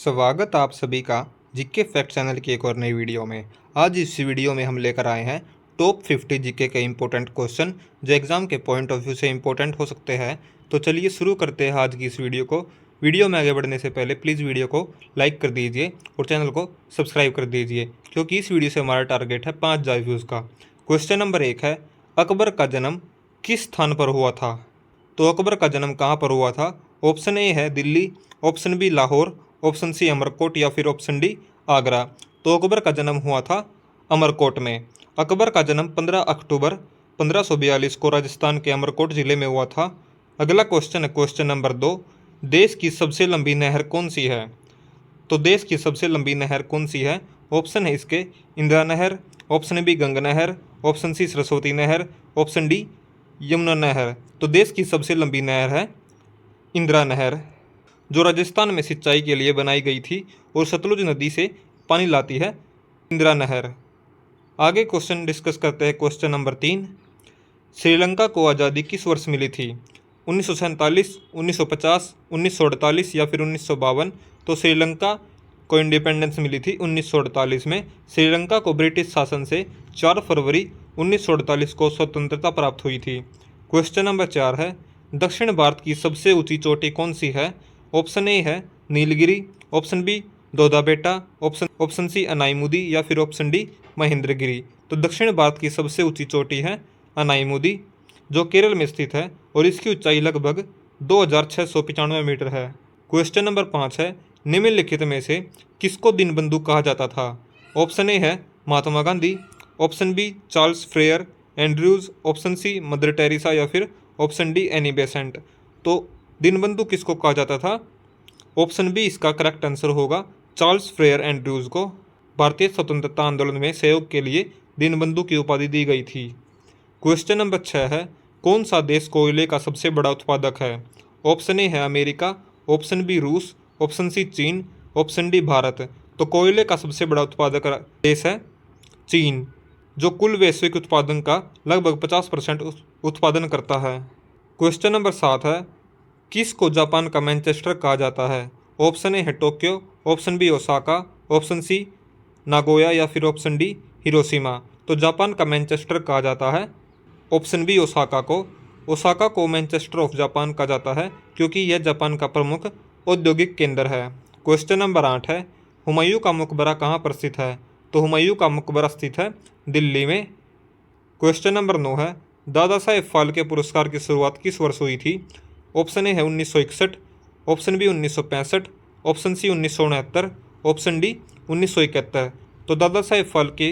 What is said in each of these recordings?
स्वागत आप सभी का जीके फैक्ट चैनल की एक और नई वीडियो में। आज इस वीडियो में हम लेकर आए हैं टॉप 50 जीके के इम्पोर्टेंट क्वेश्चन जो एग्ज़ाम के पॉइंट ऑफ व्यू से इम्पोर्टेंट हो सकते हैं। तो चलिए शुरू करते हैं आज की इस वीडियो को। वीडियो में आगे बढ़ने से पहले प्लीज़ वीडियो को लाइक कर दीजिए और चैनल को सब्सक्राइब कर दीजिए, क्योंकि इस वीडियो से हमारा टारगेट है 5,000 व्यूज़ का। क्वेश्चन नंबर 1 है, अकबर का जन्म किस स्थान पर हुआ था? तो अकबर का जन्म कहाँ पर हुआ था? ऑप्शन ए है Delhi, option B Lahore, option C Amarkot या फिर ऑप्शन डी आगरा। तो अकबर का जन्म हुआ था अमरकोट में। अकबर का जन्म 15 अक्टूबर 1542 को राजस्थान के अमरकोट ज़िले में हुआ था। अगला क्वेश्चन है क्वेश्चन नंबर 2, देश की सबसे लंबी नहर कौन सी है? तो देश की सबसे लंबी नहर कौन सी है? ऑप्शन है इसके इंदिरा नहर, ऑप्शन बी गंगा नहर, ऑप्शन सी सरस्वती नहर, ऑप्शन डी यमुना नहर। तो देश की सबसे लंबी नहर है इंदिरा नहर, जो राजस्थान में सिंचाई के लिए बनाई गई थी और सतलुज नदी से पानी लाती है इंदिरा नहर। आगे क्वेश्चन डिस्कस करते हैं क्वेश्चन नंबर 3, श्रीलंका को आज़ादी किस वर्ष मिली थी? 1947, 1950, 1948 या फिर 1952। तो श्रीलंका को इंडिपेंडेंस मिली थी 1948 में। श्रीलंका को ब्रिटिश शासन से 4 फरवरी 1948 को स्वतंत्रता प्राप्त हुई थी। क्वेश्चन नंबर 4 है, दक्षिण भारत की सबसे ऊंची चोटी कौन सी है? ऑप्शन ए है Nilgiri, option B Doddabetta, option C Anamudi या फिर ऑप्शन डी महेंद्रगिरी। तो दक्षिण भारत की सबसे ऊंची चोटी है अनाईमुदी, जो केरल में स्थित है और इसकी ऊंचाई लगभग 2695 मीटर है। क्वेश्चन नंबर 5 है, निम्नलिखित में से किसको दीनबंधु कहा जाता था? ऑप्शन ए है Mahatma Gandhi, option B Charles Freer Andrews, option C Mother Teresa या फिर ऑप्शन डी एनी बेसेंट। तो दीनबंधु किसको कहा जाता था? ऑप्शन बी इसका करेक्ट आंसर होगा, चार्ल्स फ्रेयर एंड्रयूज को भारतीय स्वतंत्रता आंदोलन में सहयोग के लिए दीनबंधु की उपाधि दी गई थी। क्वेश्चन नंबर 6 है, कौन सा देश कोयले का सबसे बड़ा उत्पादक है? ऑप्शन ए है अमेरिका, ऑप्शन बी रूस, ऑप्शन सी चीन, ऑप्शन डी भारत। तो कोयले का सबसे बड़ा उत्पादक देश है चीन, जो कुल वैश्विक उत्पादन का लगभग 50% उत्पादन करता है। क्वेश्चन नंबर 7 है, किस को जापान का मैनचेस्टर कहा जाता है? ऑप्शन ए है Tokyo, option B Osaka, option C Nagoya या फिर ऑप्शन डी हिरोशिमा। तो जापान का मैनचेस्टर कहा जाता है ऑप्शन बी ओसाका को। ओसाका को मैनचेस्टर ऑफ जापान कहा जाता है क्योंकि यह जापान का प्रमुख औद्योगिक केंद्र है। क्वेश्चन नंबर 8 है, हुमायूं का मकबरा कहाँ पर स्थित है? तो हुमायूं का मकबरा स्थित है दिल्ली में। क्वेश्चन नंबर 9 है, दादा साहेब फाल्के पुरस्कार की शुरुआत किस वर्ष हुई थी? ऑप्शन ए है 1961, option B 1965, option C 1969, option D 1971। तो दादा साहेब फाल्के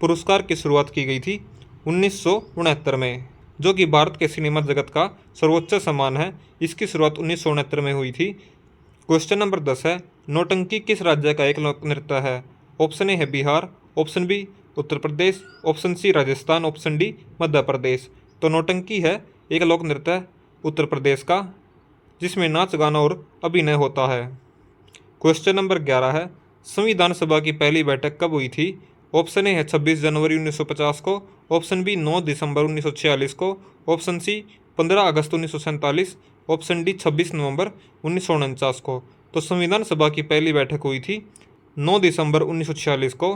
पुरस्कार की शुरुआत की गई थी 1969 में, जो कि भारत के सिनेमा जगत का सर्वोच्च सम्मान है। इसकी शुरुआत 1969 में हुई थी। क्वेश्चन नंबर 10 है, नौटंकी किस राज्य का एक लोक नृत्य है? ऑप्शन ए है Bihar, option B Uttar Pradesh, option C Rajasthan, option D Madhya Pradesh. तो नौटंकी है एक लोक नृत्य उत्तर प्रदेश का, जिसमें नाच गाना और अभिनय होता है। क्वेश्चन नंबर 11 है, संविधान सभा की पहली बैठक कब हुई थी? ऑप्शन ए है 26 जनवरी 1950 को, ऑप्शन बी 9 दिसंबर 1946 को, ऑप्शन सी 15 अगस्त 1947, ऑप्शन डी 26 नवंबर 1949 को। तो संविधान सभा की पहली बैठक हुई थी 9 दिसंबर 1946 को,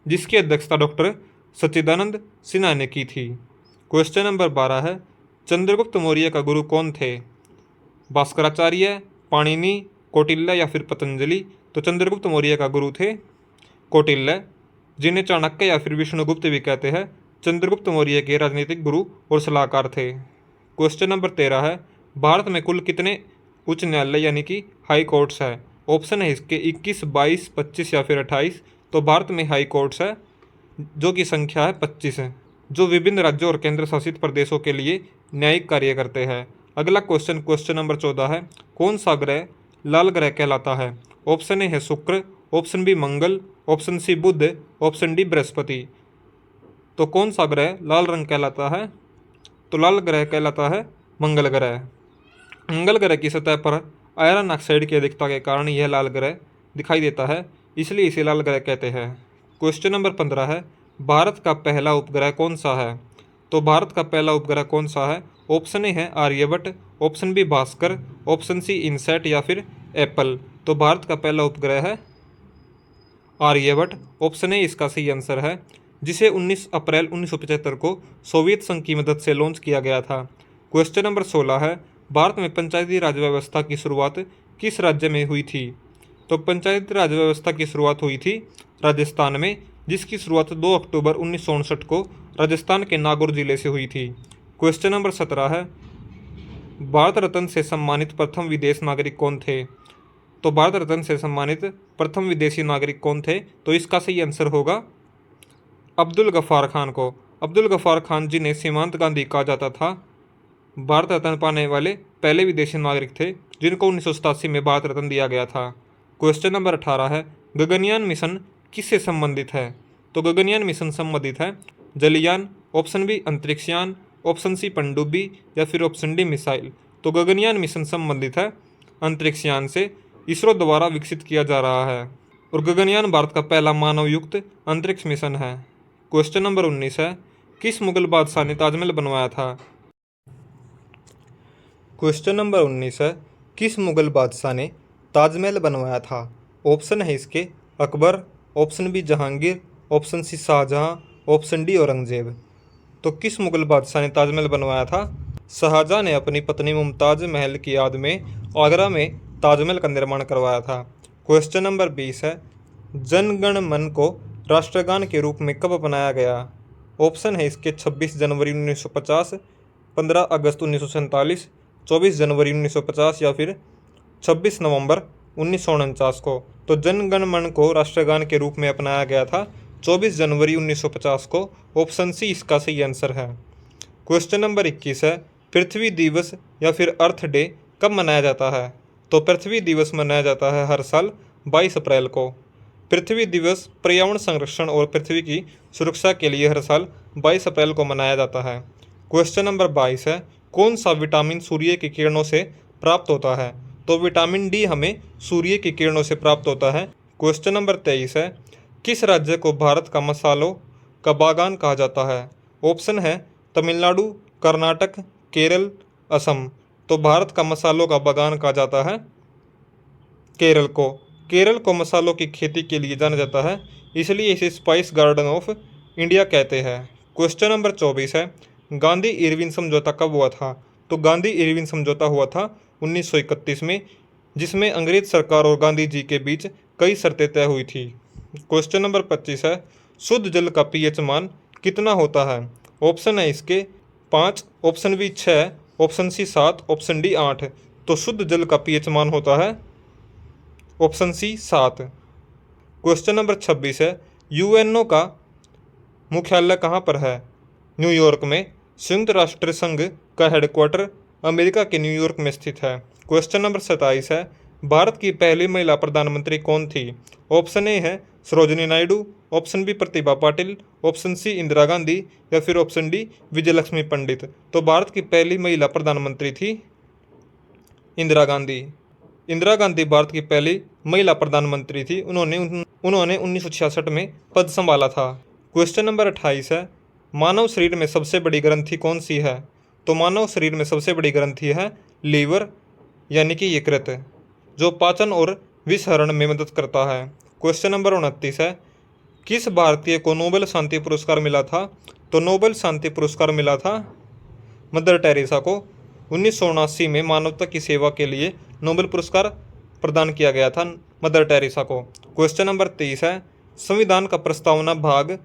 जिसकी अध्यक्षता डॉक्टर सच्चिदानंद सिन्हा ने की थी। क्वेश्चन नंबर 12 है, चंद्रगुप्त मौर्य का गुरु कौन थे? भास्कराचार्य, पाणिनि, कौटिल्य या फिर पतंजलि। तो चंद्रगुप्त मौर्य का गुरु थे कौटिल्य, जिन्हें चाणक्य या फिर विष्णुगुप्त भी कहते हैं। चंद्रगुप्त मौर्य के राजनीतिक गुरु और सलाहकार थे। क्वेश्चन नंबर 13 है, भारत में कुल कितने उच्च न्यायालय यानी कि हाई कोर्ट्स है? ऑप्शन है इसके 21, 22, 25 या फिर 28। तो भारत में हाई कोर्ट्स है, जो की संख्या है 25 है, जो विभिन्न राज्यों और केंद्र शासित प्रदेशों के लिए न्यायिक कार्य करते हैं। अगला क्वेश्चन क्वेश्चन नंबर 14 है, कौन सा ग्रह लाल ग्रह कहलाता है? ऑप्शन ए है शुक्र, ऑप्शन बी मंगल, ऑप्शन सी बुध, ऑप्शन डी बृहस्पति। तो कौन सा ग्रह लाल रंग कहलाता है? तो लाल ग्रह कहलाता है मंगल ग्रह। मंगल ग्रह की सतह पर आयरन ऑक्साइड की अधिकता के कारण यह लाल ग्रह दिखाई देता है, इसलिए इसे लाल ग्रह कहते हैं। क्वेश्चन नंबर 15 है, भारत का पहला उपग्रह कौन सा है? तो भारत का पहला उपग्रह कौन सा है? ऑप्शन ए है Aryabhata, option B Bhaskar, option C INSAT या फिर एप्पल। तो भारत का पहला उपग्रह है आर्यभट्ट। ऑप्शन ए इसका सही आंसर है, जिसे 19 अप्रैल 1975 को सोवियत संघ की मदद से लॉन्च किया गया था। क्वेश्चन नंबर 16 है, भारत में पंचायती राज व्यवस्था की शुरुआत किस राज्य में हुई थी? तो पंचायती राज व्यवस्था की शुरुआत हुई थी राजस्थान में, जिसकी शुरुआत 2 अक्टूबर 1959 को राजस्थान के नागौर जिले से हुई थी। क्वेश्चन नंबर 17 है, भारत रत्न से सम्मानित प्रथम विदेश नागरिक कौन थे? तो भारत रत्न से सम्मानित प्रथम विदेशी नागरिक कौन थे? तो इसका सही आंसर होगा अब्दुल गफ्फार खान को। अब्दुल गफ्फार खान जिन्हें सीमांत गांधी कहा जाता था, भारत रत्न पाने वाले पहले विदेशी नागरिक थे, जिनको 1987 में भारत रत्न दिया गया था। क्वेश्चन नंबर 18 है, गगनयान मिशन किससे संबंधित है? तो गगनयान मिशन संबंधित है जलयान, ऑप्शन बी अंतरिक्षयान, ऑप्शन सी पनडुब्बी या फिर ऑप्शन डी मिसाइल। तो गगनयान मिशन संबंधित है अंतरिक्षयान से, इसरो द्वारा विकसित किया जा रहा है, और गगनयान भारत का पहला मानव युक्त अंतरिक्ष मिशन है। क्वेश्चन नंबर 19 है, किस मुगल बादशाह ने ताजमहल बनवाया था? क्वेश्चन नंबर 19 है, किस मुगल बादशाह ने ताजमहल बनवाया था? ऑप्शन है इसके Akbar, option B Jahangir, option C Shahjahan, option D Aurangzeb. तो किस मुगल बादशाह ने ताजमहल बनवाया था? शाहजहां ने अपनी पत्नी मुमताज महल की याद में आगरा में ताजमहल का निर्माण करवाया था। क्वेश्चन नंबर 20 है, जन गण मन को राष्ट्रगान के रूप में कब अपनाया गया? ऑप्शन है इसके 26 जनवरी 1950, 15 अगस्त 1947, 24 जनवरी 1950 या फिर 26 नवंबर 1949 को। तो जन गण मन को राष्ट्रगान के रूप में अपनाया गया था 24 जनवरी 1950 को। ऑप्शन सी इसका सही आंसर है। क्वेश्चन नंबर 21 है, पृथ्वी दिवस या फिर अर्थ डे कब मनाया जाता है? तो पृथ्वी दिवस मनाया जाता है हर साल 22 अप्रैल को। पृथ्वी दिवस पर्यावरण संरक्षण और पृथ्वी की सुरक्षा के लिए हर साल 22 अप्रैल को मनाया जाता है। क्वेश्चन नंबर 22 है, कौन सा विटामिन सूर्य की किरणों से प्राप्त होता है? तो विटामिन डी हमें सूर्य की किरणों से प्राप्त होता है। क्वेश्चन नंबर 23 है, किस राज्य को भारत का मसालों का बागान कहा जाता है? ऑप्शन है तमिलनाडु, कर्नाटक, केरल, असम। तो भारत का मसालों का बागान कहा जाता है केरल को। केरल को मसालों की खेती के लिए जाना जाता है, इसलिए इसे स्पाइस गार्डन ऑफ इंडिया कहते हैं। क्वेश्चन नंबर 24 है, गांधी इरविन समझौता कब हुआ था? तो गांधी इरविन समझौता हुआ था 1931 में, जिसमें अंग्रेज सरकार और गांधी जी के बीच कई शर्तें तय हुई थी। क्वेश्चन नंबर 25 है, शुद्ध जल का पीएच मान कितना होता है? ऑप्शन है इसके 5, option B 6, option C 7, option D 8। तो शुद्ध जल का पीएच मान होता है ऑप्शन सी 7। क्वेश्चन नंबर 26 है, यूएनओ का मुख्यालय कहाँ पर है? न्यूयॉर्क में। संयुक्त राष्ट्र संघ का हेडक्वार्टर अमेरिका के न्यूयॉर्क में स्थित है। क्वेश्चन नंबर 27 है, भारत की पहली महिला प्रधानमंत्री कौन थी? ऑप्शन ए है Sarojini Naidu, option B Pratibha Patil, option C Indira Gandhi या फिर ऑप्शन डी विजयलक्ष्मी पंडित। तो भारत की पहली महिला प्रधानमंत्री थी इंदिरा गांधी। इंदिरा गांधी भारत की पहली महिला प्रधानमंत्री थी। उन्होंने 1966 में पद संभाला था। क्वेश्चन नंबर 28 है, मानव शरीर में सबसे बड़ी ग्रंथि कौन सी है? तो मानव शरीर में सबसे बड़ी ग्रंथि है लीवर यानी कि यकृत, जो पाचन और विषहरण में मदद करता है। क्वेश्चन नंबर 29 है, किस भारतीय को नोबेल शांति पुरस्कार मिला था? तो नोबेल शांति पुरस्कार मिला था मदर टेरेसा को। 1979 में मानवता की सेवा के लिए नोबेल पुरस्कार प्रदान किया गया था मदर टेरेसा को। क्वेश्चन नंबर 30 है, संविधान का प्रस्तावना भाग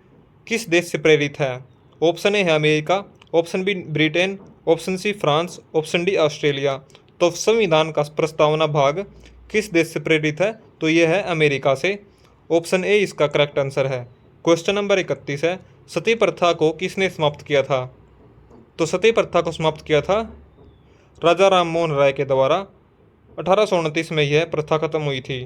किस देश से प्रेरित है? ऑप्शन ए है America, option B Britain, option C France, option D Australia. तो संविधान का प्रस्तावना भाग किस देश से प्रेरित है? तो यह है अमेरिका से। ऑप्शन ए इसका करेक्ट आंसर है। क्वेश्चन नंबर 31 है, सती प्रथा को किसने समाप्त किया था? तो सती प्रथा को समाप्त किया था राजा राम मोहन राय के द्वारा। 1829 में यह प्रथा खत्म हुई थी।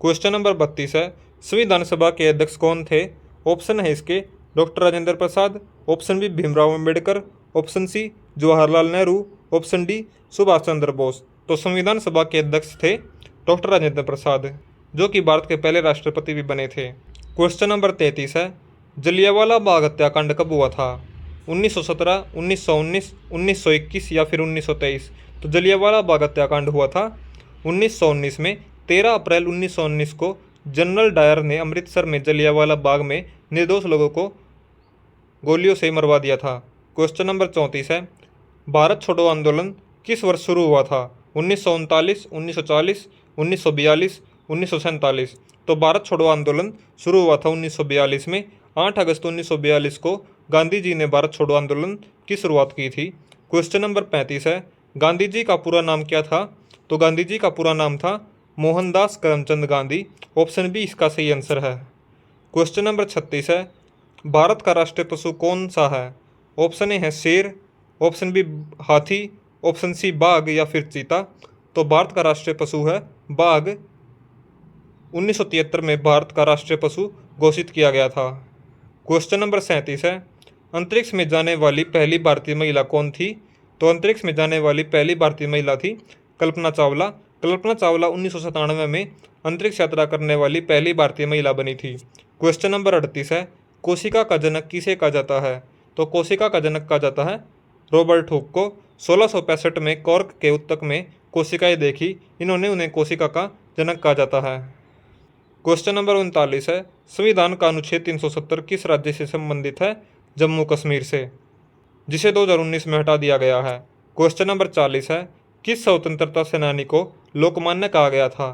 क्वेश्चन नंबर 32 है, संविधान सभा के अध्यक्ष कौन थे? ऑप्शन है इसके doctor Rajendra Prasad, option B Bhimrao Ambedkar, option C Jawaharlal Nehru, option D Subhash Chandra Bose. तो संविधान सभा के अध्यक्ष थे डॉक्टर राजेंद्र प्रसाद, जो कि भारत के पहले राष्ट्रपति भी बने थे। क्वेश्चन नंबर 33 है, जलियांवाला बाग हत्याकांड कब हुआ था? 1917, 1919, 1921 या फिर 1923। तो जलियांवाला बाग हत्याकांड हुआ था 1919 में, 13 अप्रैल 1919 को जनरल डायर ने अमृतसर में जलियांवाला बाग में निर्दोष लोगों को गोलियों से मरवा दिया था। क्वेश्चन नंबर 34 है, भारत छोड़ो आंदोलन किस वर्ष शुरू हुआ था? 1939, 1940, 1942, 1947। तो भारत छोड़ो आंदोलन शुरू हुआ था 1942 में। 8 अगस्त 1942 को गांधी जी ने भारत छोड़ो आंदोलन की शुरुआत की थी। क्वेश्चन नंबर 35 है, गांधी जी का पूरा नाम क्या था? तो गांधी जी का पूरा नाम था मोहनदास करमचंद गांधी। ऑप्शन बी इसका सही आंसर है। क्वेश्चन नंबर 36 है, भारत का राष्ट्रीय पशु कौन सा है? ऑप्शन ए है शेर, ऑप्शन बी हाथी, ऑप्शन सी बाघ या फिर चीता। तो भारत का राष्ट्रीय पशु है बाघ। 1973 में भारत का राष्ट्रीय पशु घोषित किया गया था। क्वेश्चन नंबर 37 है, अंतरिक्ष में जाने वाली पहली भारतीय महिला कौन थी? तो अंतरिक्ष में जाने वाली पहली भारतीय महिला थी कल्पना चावला। कल्पना चावला 1997 में अंतरिक्ष यात्रा करने वाली पहली भारतीय महिला बनी थी। क्वेश्चन नंबर 38 है, कोशिका का जनक किसे कहा जाता है? तो कोशिका का जनक कहा जाता है रॉबर्ट हुक को। 1665 में कॉर्क के उत्तक में कोशिकाएं देखी, इन्होंने उन्हें कोशिका का जनक कहा जाता है। क्वेश्चन नंबर 39 है, संविधान का अनुच्छेद 370 किस राज्य से संबंधित है? जम्मू कश्मीर से, जिसे 2019 में हटा दिया गया है। क्वेश्चन नंबर 40 है, किस स्वतंत्रता सेनानी को लोकमान्य कहा गया था?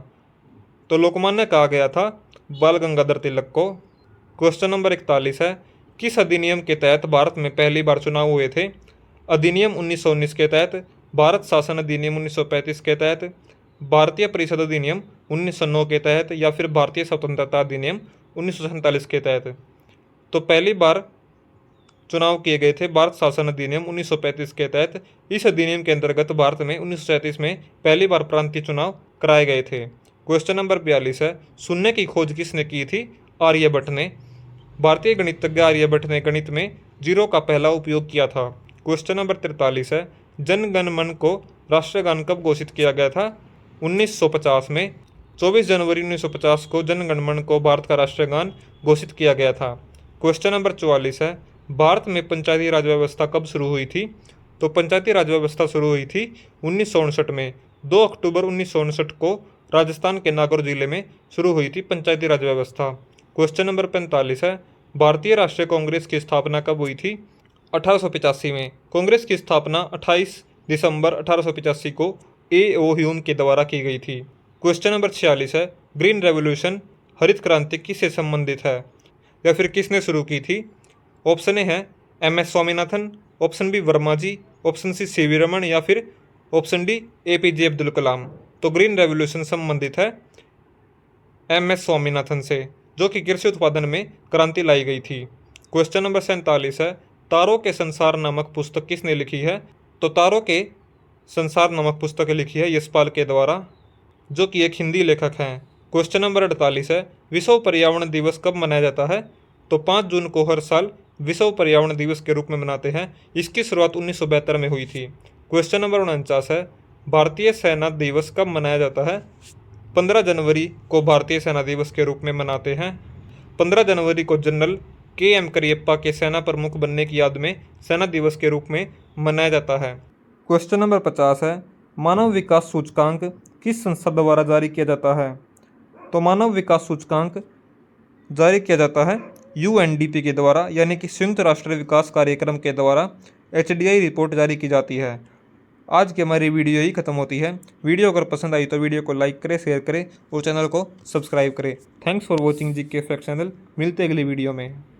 तो लोकमान्य कहा गया था बाल गंगाधर तिलक को। क्वेश्चन नंबर 41 है, किस अधिनियम के तहत भारत में पहली बार चुनाव हुए थे? अधिनियम 1919 के तहत, भारत शासन अधिनियम 1935 के तहत, भारतीय परिषद अधिनियम 1909 के तहत या फिर भारतीय स्वतंत्रता अधिनियम 1947 के तहत। तो पहली बार चुनाव किए गए थे भारत शासन अधिनियम 1935 के तहत। इस अधिनियम के अंतर्गत भारत में 1937 में पहली बार प्रांतीय चुनाव कराए गए थे। क्वेश्चन नंबर 42 है, शून्य की खोज किसने की थी? आर्यभट्ट ने। भारतीय गणितज्ञ आर्यभट्ट ने गणित में जीरो का पहला उपयोग किया था। क्वेश्चन नंबर 43 है, जन गण मन को राष्ट्रीय गान कब घोषित किया गया था? 1950 में। 24 जनवरी 1950 को जन गण मन को भारत का राष्ट्रीय गान घोषित किया गया था। क्वेश्चन नंबर 44 है, भारत में पंचायती राज व्यवस्था कब शुरू हुई थी? तो पंचायती राज व्यवस्था शुरू हुई थी 1959 में। 2 अक्टूबर 1959 को राजस्थान के नागौर जिले में शुरू हुई थी पंचायती राज व्यवस्था। क्वेश्चन नंबर 45 है, भारतीय राष्ट्रीय कांग्रेस की स्थापना कब हुई थी? 1885 में। कांग्रेस की स्थापना 28 दिसंबर 1885 को A.O. ह्यूम के द्वारा की गई थी। क्वेश्चन नंबर 46 है, ग्रीन रेवोल्यूशन हरित क्रांति किससे संबंधित है या फिर किसने शुरू की थी? ऑप्शन ए है M.S. Swaminathan, option B Verma ji, option C C V Raman या फिर option D APJ Abdul Kalam. तो ग्रीन रेवोल्यूशन संबंधित है M.S. स्वामीनाथन से, जो कि कृषि उत्पादन में क्रांति लाई गई थी। क्वेश्चन नंबर 47 है, तारों के संसार नामक पुस्तक किसने लिखी है? तो तारों के संसार नामक पुस्तक लिखी है यशपाल के द्वारा, जो कि एक हिंदी लेखक हैं। क्वेश्चन नंबर 48 है, विश्व पर्यावरण दिवस कब मनाया जाता है? तो 5 जून को हर साल विश्व पर्यावरण दिवस के रूप में मनाते हैं। इसकी शुरुआत 1972 में हुई थी। क्वेश्चन नंबर 49 है, भारतीय सेना दिवस कब मनाया जाता है? 15 जनवरी को भारतीय सेना दिवस के रूप में मनाते हैं। 15 जनवरी को जनरल K.M. करियप्पा के सेना प्रमुख बनने की याद में सेना दिवस के रूप में मनाया जाता है। क्वेश्चन नंबर 50 है, मानव विकास सूचकांक किस संस्था द्वारा जारी किया जाता है? तो मानव विकास सूचकांक जारी किया जाता है UNDP के द्वारा, यानी कि संयुक्त राष्ट्र विकास कार्यक्रम के द्वारा HDI रिपोर्ट जारी की जाती है। आज की हमारी वीडियो ही खत्म होती है। वीडियो अगर पसंद आई तो वीडियो को लाइक करें, शेयर करें और चैनल को सब्सक्राइब करें। Thanks for watching GK fact channel. मिलते हैं अगली वीडियो में।